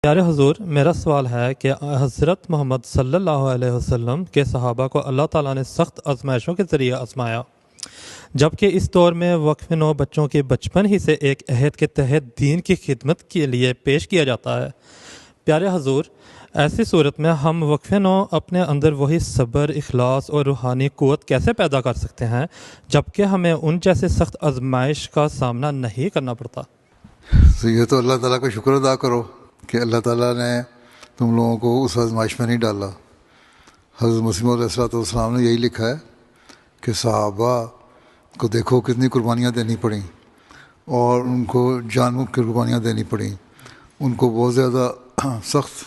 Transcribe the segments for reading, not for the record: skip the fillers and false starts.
پیارے حضور، میرا سوال ہے کہ حضرت محمد صلی اللہ علیہ وسلم کے صحابہ کو اللہ تعالیٰ نے سخت آزمائشوں کے ذریعے آزمایا، جبکہ اس دور میں وقف نو بچوں کے بچپن ہی سے ایک عہد کے تحت دین کی خدمت کے لیے پیش کیا جاتا ہے۔ پیارے حضور، ایسی صورت میں ہم وقف نو اپنے اندر وہی صبر، اخلاص اور روحانی قوت کیسے پیدا کر سکتے ہیں جبکہ ہمیں ان جیسے سخت آزمائش کا سامنا نہیں کرنا پڑتا؟ تو یہ تو اللہ تعالیٰ کا شکر ادا کرو کہ اللہ تعالیٰ نے تم لوگوں کو اس آزمائش میں نہیں ڈالا۔ حضرت مسیح علیہ السلام نے یہی لکھا ہے کہ صحابہ کو دیکھو کتنی قربانیاں دینی پڑیں، اور ان کو جانوں کی قربانیاں دینی پڑیں، ان کو بہت زیادہ سخت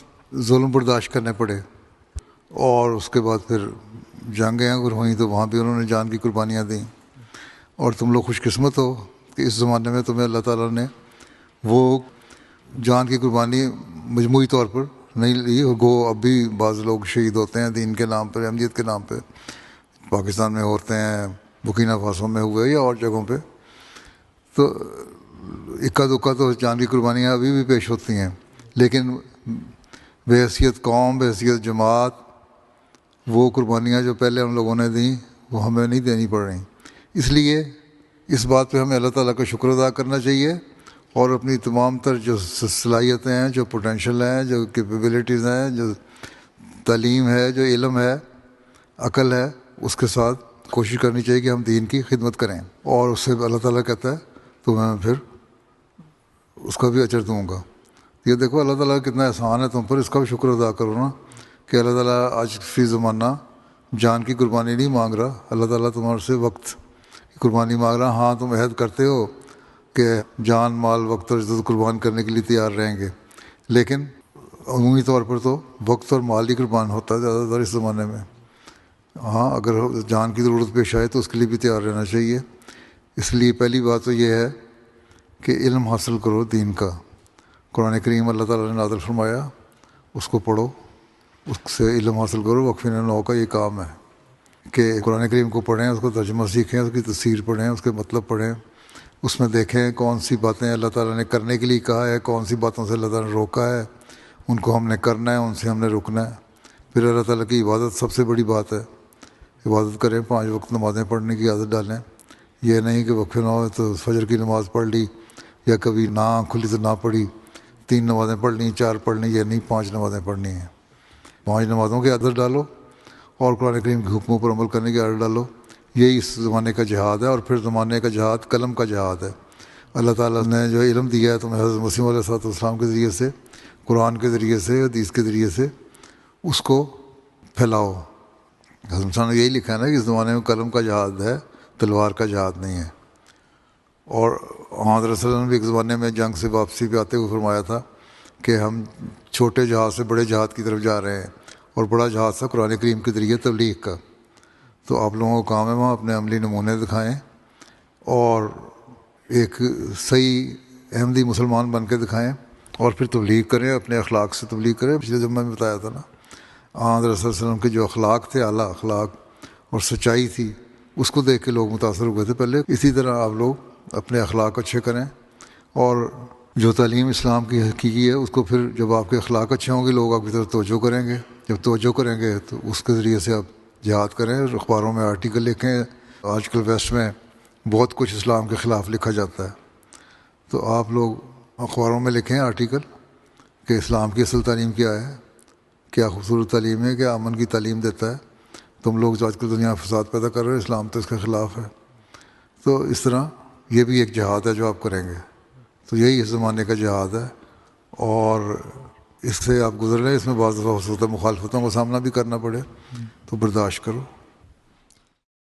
ظلم برداشت کرنے پڑے، اور اس کے بعد پھر جنگیں اگر ہوئیں تو وہاں بھی انہوں نے جان کی قربانیاں دیں۔ اور تم لوگ خوش قسمت ہو کہ اس زمانے میں تمہیں اللہ تعالیٰ نے وہ جان کی قربانی مجموعی طور پر نہیں لی۔ گو اب بھی بعض لوگ شہید ہوتے ہیں دین کے نام پہ، احمدیت کے نام پہ، پاکستان میں ہوتے ہیں، برکینا فاسو میں ہوئے یا اور جگہوں پہ، تو اکا دکا تو جان کی قربانیاں ابھی بھی پیش ہوتی ہیں، لیکن بحیثیت قوم، بحیثیت جماعت، وہ قربانیاں جو پہلے ہم لوگوں نے دیں وہ ہمیں نہیں دینی پڑ رہی۔ اس لیے اس بات پہ ہمیں اللہ تعالیٰ کا شکر ادا کرنا چاہیے، اور اپنی تمام تر جو صلاحیتیں ہیں، جو پوٹینشیل ہیں، جو کیپیبلٹیز ہیں، جو تعلیم ہے، جو علم ہے، عقل ہے، اس کے ساتھ کوشش کرنی چاہیے کہ ہم دین کی خدمت کریں، اور اس سے اللہ تعالیٰ کہتا ہے تو میں پھر اس کا بھی اجر دوں گا۔ یہ دیکھو اللہ تعالیٰ کا کتنا احسان ہے تم پر، اس کا بھی شکر ادا کرو نا کہ اللہ تعالیٰ آج فی زمانہ جان کی قربانی نہیں مانگ رہا، اللہ تعالیٰ تمہارے سے وقت کی قربانی مانگ رہا۔ ہاں تم عہد کرتے ہو کہ جان، مال، وقت اور عزت قربان کرنے کے لیے تیار رہیں گے، لیکن عمومی طور پر تو وقت اور مال ہی قربان ہوتا ہے زیادہ تر اس زمانے میں۔ ہاں اگر جان کی ضرورت پیش آئے تو اس کے لیے بھی تیار رہنا چاہیے۔ اس لیے پہلی بات تو یہ ہے کہ علم حاصل کرو دین کا۔ قرآن کریم اللہ تعالیٰ نے نازل فرمایا، اس کو پڑھو، اس سے علم حاصل کرو۔ وقف نو کا یہ کام ہے کہ قرآن کریم کو پڑھیں، اس کو ترجمہ سیکھیں، اس کی تفسیر پڑھیں، اس کے مطلب پڑھیں، اس میں دیکھیں کون سی باتیں اللہ تعالیٰ نے کرنے کے لیے کہا ہے، کون سی باتوں سے اللہ تعالیٰ نے روکا ہے، ان کو ہم نے کرنا ہے، ان سے ہم نے رکنا ہے۔ پھر اللہ تعالیٰ کی عبادت سب سے بڑی بات ہے، عبادت کریں، 5 وقت نمازیں پڑھنے کی عادت ڈالیں۔ یہ نہیں کہ وقف نہ ہو تو فجر کی نماز پڑھ لی، یا کبھی نہ کھلی تو نہ پڑھی، 3 نمازیں پڑھ لیں، 4 پڑھ لیں، یہ نہیں، 5 نمازیں پڑھنی ہیں۔ 5 نمازوں کی عادت ڈالو، اور قرآن کریم کے حکموں پر عمل کرنے کی عادت ڈالو۔ یہی اس زمانے کا جہاد ہے، اور پھر زمانے کا جہاد قلم کا جہاد ہے۔ اللہ تعالیٰ نے جو علم دیا ہے تمہیں حضرت مسیح علیہ السلام کے ذریعے سے، قرآن کے ذریعے سے، حدیث کے ذریعے سے، اس کو پھیلاؤ۔ حضرت نے یہی لکھا ہے نا کہ اس زمانے میں قلم کا جہاد ہے، تلوار کا جہاد نہیں ہے۔ اور حضرت صلی اللہ علیہ وسلم نے بھی ایک زمانے میں جنگ سے واپسی پہ آتے ہوئے فرمایا تھا کہ ہم چھوٹے جہاد سے بڑے جہاد کی طرف جا رہے ہیں، اور بڑا جہاد تھا قرآن کریم کے ذریعے تبلیغ کا۔ تو آپ لوگوں کا کام ہے وہاں اپنے عملی نمونے دکھائیں، اور ایک صحیح احمدی مسلمان بن کے دکھائیں، اور پھر تبلیغ کریں، اپنے اخلاق سے تبلیغ کریں۔ پچھلے جمعہ میں بتایا تھا نا، حضرت صلی اللہ علیہ وسلم کے جو اخلاق تھے، اعلیٰ اخلاق اور سچائی تھی، اس کو دیکھ کے لوگ متاثر ہوئے تھے پہلے۔ اسی طرح آپ لوگ اپنے اخلاق اچھے کریں، اور جو تعلیم اسلام کی حقیقی ہے اس کو پھر جب آپ کے اخلاق اچھے ہوں گے لوگ آپ کی طرف توجہ کریں گے۔ جب توجہ کریں گے تو اس کے ذریعے سے آپ جہاد کریں، اخباروں میں آرٹیکل لکھیں۔ آج کل ویسٹ میں بہت کچھ اسلام کے خلاف لکھا جاتا ہے، تو آپ لوگ اخباروں میں لکھیں آرٹیکل کہ اسلام کی اصل تعلیم کیا ہے، کیا خوبصورت تعلیم ہے، کیا امن کی تعلیم دیتا ہے۔ تم لوگ جو آج کل دنیا میں فساد پیدا کر رہے ہیں، اسلام تو اس کے خلاف ہے۔ تو اس طرح یہ بھی ایک جہاد ہے جو آپ کریں گے۔ تو یہی اس زمانے کا جہاد ہے، اور اس سے آپ گزر رہے ہیں۔ اس میں بعض دفعہ ہو سکتا ہے مخالفتوں کا سامنا بھی کرنا پڑے، تو برداشت کرو۔